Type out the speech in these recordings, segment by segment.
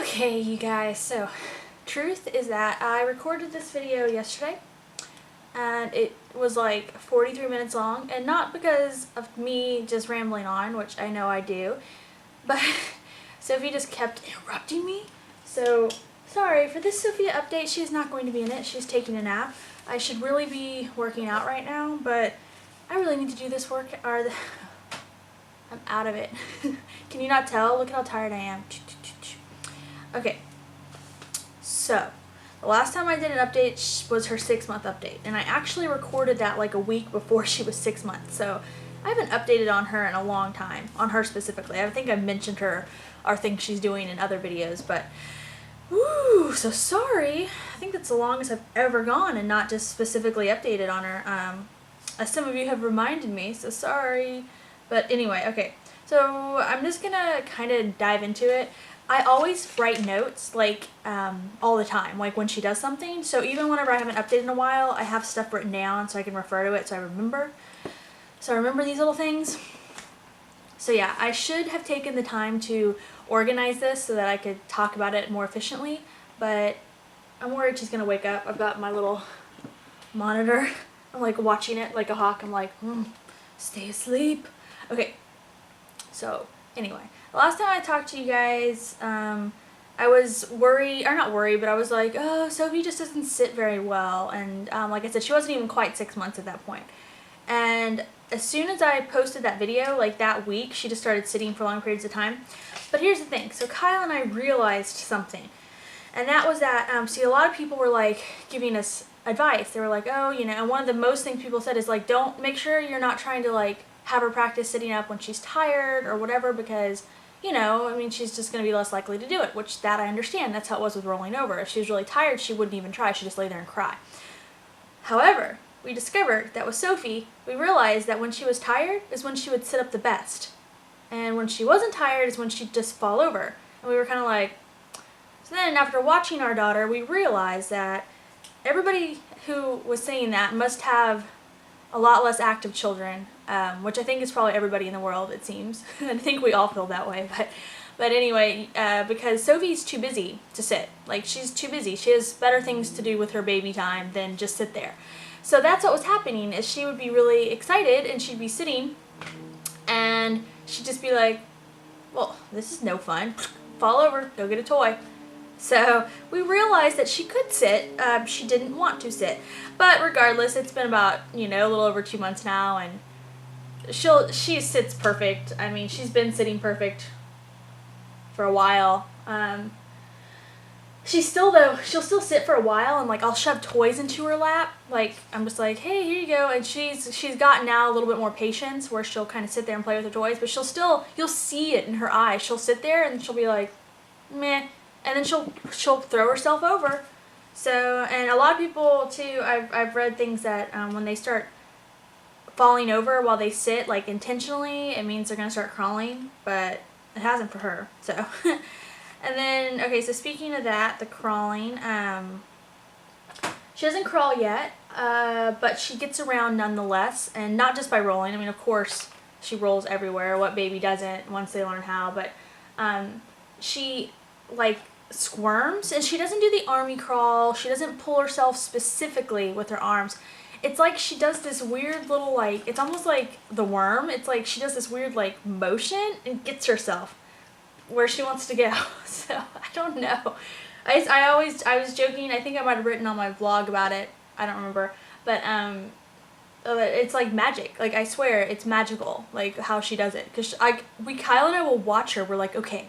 Okay, you guys, so truth is that I recorded this video yesterday and it was like 43 minutes long, and not because of me just rambling on, which I know I do, but Sophie just kept interrupting me. So sorry for this Sophia update. She's not going to be in it. She's taking a nap. I should really be working out right now, but I really need to do this work I'm out of it. Can you not tell? Look at how tired I am. Okay, so the last time I did an update was her 6-month update, and I actually recorded that like a week before she was 6 months, so I haven't updated on her in a long time, on her specifically. I think I mentioned her or things she's doing in other videos, but woo, so sorry. I think that's the longest I've ever gone and not just specifically updated on her, as some of you have reminded me, so sorry. But anyway, okay, so I'm just gonna kind of dive into it. I always write notes, like, all the time, like when she does something. So even whenever I haven't updated in a while, I have stuff written down so I can refer to it so I remember. So I remember these little things. So yeah, I should have taken the time to organize this so that I could talk about it more efficiently, but I'm worried she's gonna wake up. I've got my little monitor. I'm like watching it like a hawk. I'm like, stay asleep. Okay, so anyway. The last time I talked to you guys, I was worried, or not worried, but I was like, oh, Sophie just doesn't sit very well. And like I said, she wasn't even quite 6 months at that point. And as soon as I posted that video, like that week, she just started sitting for long periods of time. But here's the thing. So Kyle and I realized something. And that was that, see, a lot of people were like giving us advice. They were like, oh, you know, and one of the most things people said is like, make sure you're not trying to like have her practice sitting up when she's tired or whatever, because you know, I mean, she's just going to be less likely to do it, which that I understand. That's how it was with rolling over. If she was really tired, she wouldn't even try. She'd just lay there and cry. However, we discovered that with Sophie, we realized that when she was tired is when she would sit up the best. And when she wasn't tired is when she'd just fall over. And we were kind of like, so then after watching our daughter, we realized that everybody who was saying that must have a lot less active children, which I think is probably everybody in the world, it seems. I think we all feel that way, but anyway, because Sophie's too busy to sit. Like, she's too busy. She has better things to do with her baby time than just sit there. So that's what was happening, is she would be really excited and she'd be sitting and she'd just be like, well, this is no fun. Fall over, go get a toy. So we realized that she could sit, she didn't want to sit. But regardless, it's been about, you know, a little over 2 months now, and she sits perfect. I mean, she's been sitting perfect for a while. She'll still sit for a while, and like I'll shove toys into her lap. Like, I'm just like, hey, here you go. And she's gotten now a little bit more patience where she'll kind of sit there and play with her toys, but you'll see it in her eyes. She'll sit there and she'll be like, meh. And then she'll throw herself over. So, and a lot of people too, I've read things that when they start falling over while they sit, like intentionally, it means they're gonna start crawling, but it hasn't for her. So, and then okay, so speaking of that, the crawling, she doesn't crawl yet, but she gets around nonetheless, and not just by rolling. I mean, of course, she rolls everywhere. What baby doesn't once they learn how? But she like squirms, and she doesn't do the army crawl. She doesn't pull herself specifically with her arms. It's like she does this weird little, like, it's almost like the worm. It's like she does this weird like motion and gets herself where she wants to go. So I don't know. I was joking. I think I might have written on my vlog about it. I don't remember, but it's like magic. Like, I swear it's magical, like how she does it. Cause Kyle and I will watch her. We're like, okay,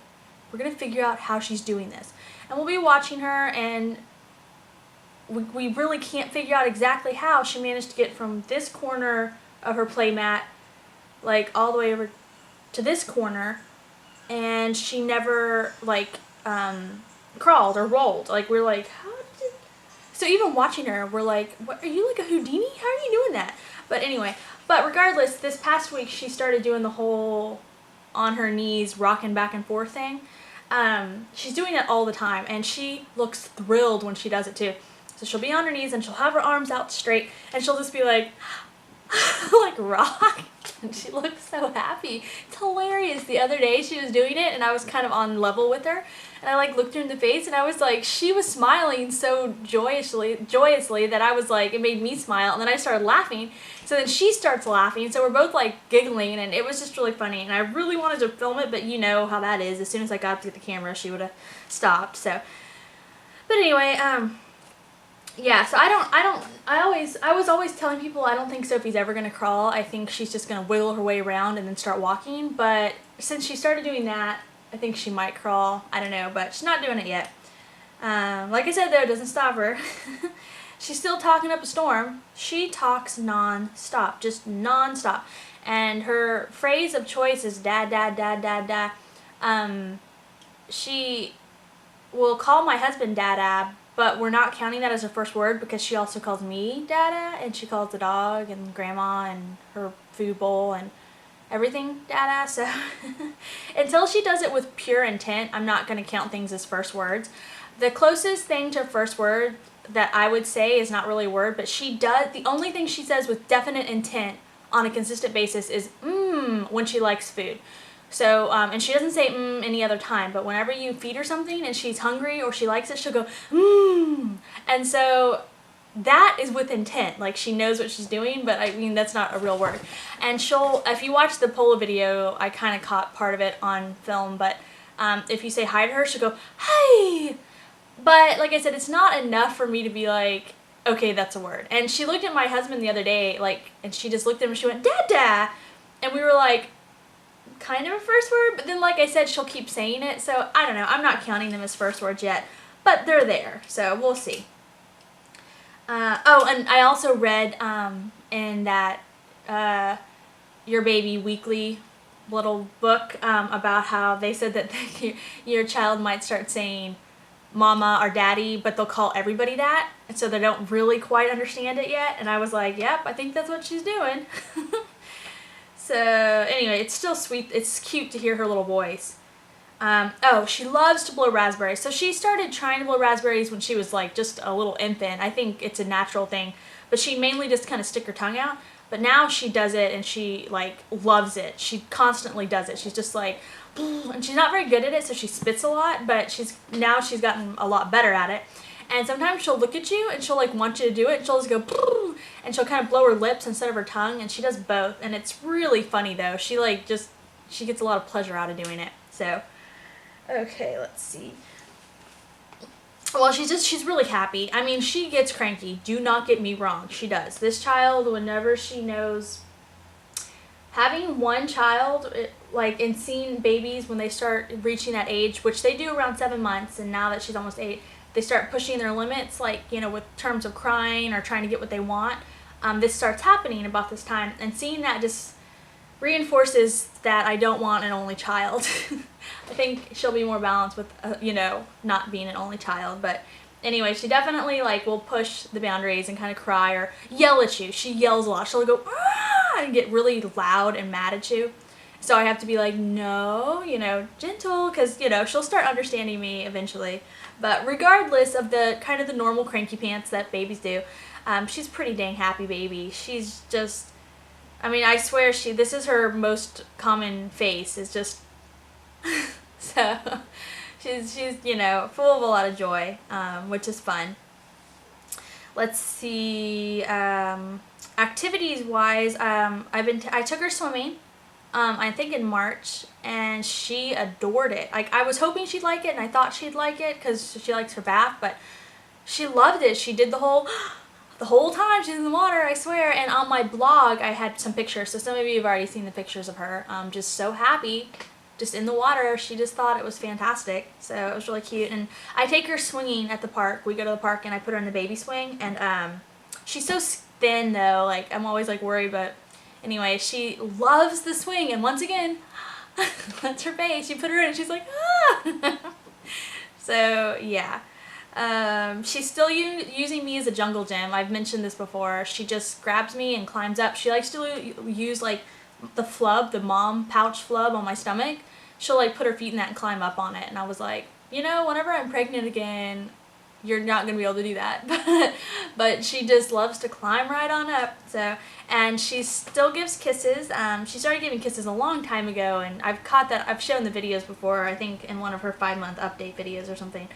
we're going to figure out how she's doing this. And we'll be watching her, and we really can't figure out exactly how she managed to get from this corner of her play mat, like, all the way over to this corner, and she never, like, crawled or rolled. Like, we're like, how did... So even watching her, we're like, what, are you like a Houdini? How are you doing that? But anyway, but regardless, this past week she started doing the whole on her knees, rocking back and forth thing. She's doing that all the time, and she looks thrilled when she does it too. So she'll be on her knees and she'll have her arms out straight, and she'll just be like, like rock. and she looks so happy. It's hilarious. The other day she was doing it and I was kind of on level with her, and I like looked her in the face and I was like, she was smiling so joyously that I was like, it made me smile, and then I started laughing. So then she starts laughing, so we're both like giggling, and it was just really funny, and I really wanted to film it, but you know how that is. As soon as I got to the camera, she would have stopped. So, but anyway, yeah, so I was always telling people I don't think Sophie's ever going to crawl. I think she's just going to wiggle her way around and then start walking. But since she started doing that, I think she might crawl. I don't know, but she's not doing it yet. Like I said, though, it doesn't stop her. She's still talking up a storm. She talks non-stop, just non-stop. And her phrase of choice is da, da, da, da, da. She will call my husband Dada, but we're not counting that as her first word because she also calls me Dada, and she calls the dog and Grandma and her food bowl and everything Dada. So until she does it with pure intent, I'm not going to count things as first words. The closest thing to first word that I would say is not really a word, but she does, the only thing she says with definite intent on a consistent basis is when she likes food. So, and she doesn't say any other time, but whenever you feed her something and she's hungry or she likes it, she'll go And so that is with intent. Like, she knows what she's doing, but I mean, that's not a real word. And she'll, if you watch the polo video, I kind of caught part of it on film, but if you say hi to her, she'll go, hi! But like I said, it's not enough for me to be like, okay, that's a word. And she looked at my husband the other day, like, and she just looked at him and she went, Dada! And we were like, kind of a first word, but then like I said, she'll keep saying it, so I don't know. I'm not counting them as first words yet, but they're there, so we'll see. Oh, and I also read in that Your Baby Weekly little book about how they said that your child might start saying mama or daddy, but they'll call everybody that, and so they don't really quite understand it yet. And I was like, yep, I think that's what she's doing. So anyway, it's still sweet. It's cute to hear her little voice. Oh, she loves to blow raspberries. So she started trying to blow raspberries when she was like just a little infant. I think it's a natural thing, but she mainly just kind of stick her tongue out. But now she does it and she like loves it. She constantly does it. She's just like, and she's not very good at it, so she spits a lot, but she's gotten a lot better at it. And sometimes she'll look at you and she'll like want you to do it, and she'll just go and she'll kind of blow her lips instead of her tongue, and she does both, and it's really funny though. She like she gets a lot of pleasure out of doing it. So okay, let's see. Well, she's really happy. I mean, she gets cranky. Do not get me wrong. She does. This child, whenever she knows, having one child, like, and seeing babies when they start reaching that age, which they do around 7 months, and now that she's almost 8, they start pushing their limits, like, you know, with terms of crying or trying to get what they want. This starts happening about this time, and seeing that just reinforces that I don't want an only child. I think she'll be more balanced with, you know, not being an only child. But anyway, she definitely, like, will push the boundaries and kind of cry or yell at you. She yells a lot. She'll go, ah, and get really loud and mad at you. So I have to be like, no, you know, gentle, because, you know, she'll start understanding me eventually. But regardless of the kind of the normal cranky pants that babies do, she's a pretty dang happy baby. She's just, I mean, I swear this is her most common face, is just, so she's, you know, full of a lot of joy, which is fun. Let's see, activities wise, I took her swimming, I think in March, and she adored it. Like, I was hoping she'd like it, and I thought she'd like it because she likes her bath, but she loved it. She did the whole time she's in the water, I swear. And on my blog, I had some pictures, so some of you have already seen the pictures of her. Just so happy, just in the water. She just thought it was fantastic, so it was really cute. And I take her swinging at the park. We go to the park, and I put her in the baby swing, and she's so thin, though. Like, I'm always, like, worried, but anyway, she loves the swing, and once again, that's her face. You put her in, and she's like, ah! So, yeah. She's still using me as a jungle gym. I've mentioned this before. She just grabs me and climbs up. She likes to use, like, the flub, the mom pouch flub on my stomach. She'll, like, put her feet in that and climb up on it. And I was like, you know, whenever I'm pregnant again, you're not going to be able to do that. But she just loves to climb right on up. So, and she still gives kisses. She started giving kisses a long time ago, and I've caught that. I've shown the videos before, I think in one of her 5-month update videos or something.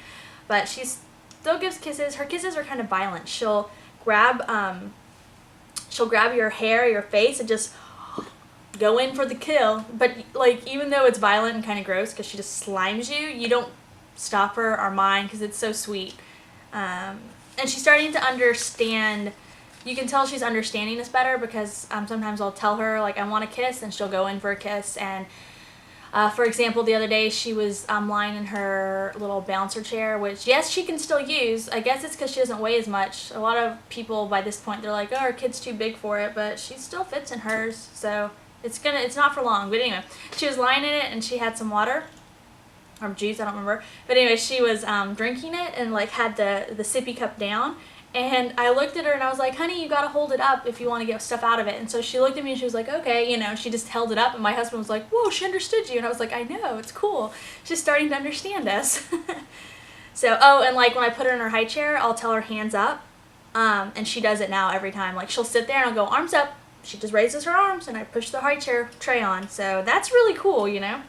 But she still gives kisses. Her kisses are kind of violent. She'll grab your hair, your face, and just go in for the kill. But like, even though it's violent and kind of gross because she just slimes you, you don't stop her or mind because it's so sweet. And she's starting to understand. You can tell she's understanding this better because sometimes I'll tell her like I want a kiss and she'll go in for a kiss. And for example, the other day she was lying in her little bouncer chair, which yes, she can still use. I guess it's because she doesn't weigh as much. A lot of people by this point, they're like, oh, our kid's too big for it, but she still fits in hers. So it's not for long. But anyway, she was lying in it and she had some water or juice, I don't remember. But anyway, she was drinking it and like had the sippy cup down. And I looked at her and I was like, honey, you gotta hold it up if you want to get stuff out of it. And so she looked at me and she was like, okay, you know, she just held it up. And my husband was like, whoa, she understood you. And I was like, I know, it's cool. She's starting to understand us. So, oh, and like when I put her in her high chair, I'll tell her hands up. And she does it now every time. Like she'll sit there and I'll go, arms up. She just raises her arms and I push the high chair tray on. So that's really cool, you know.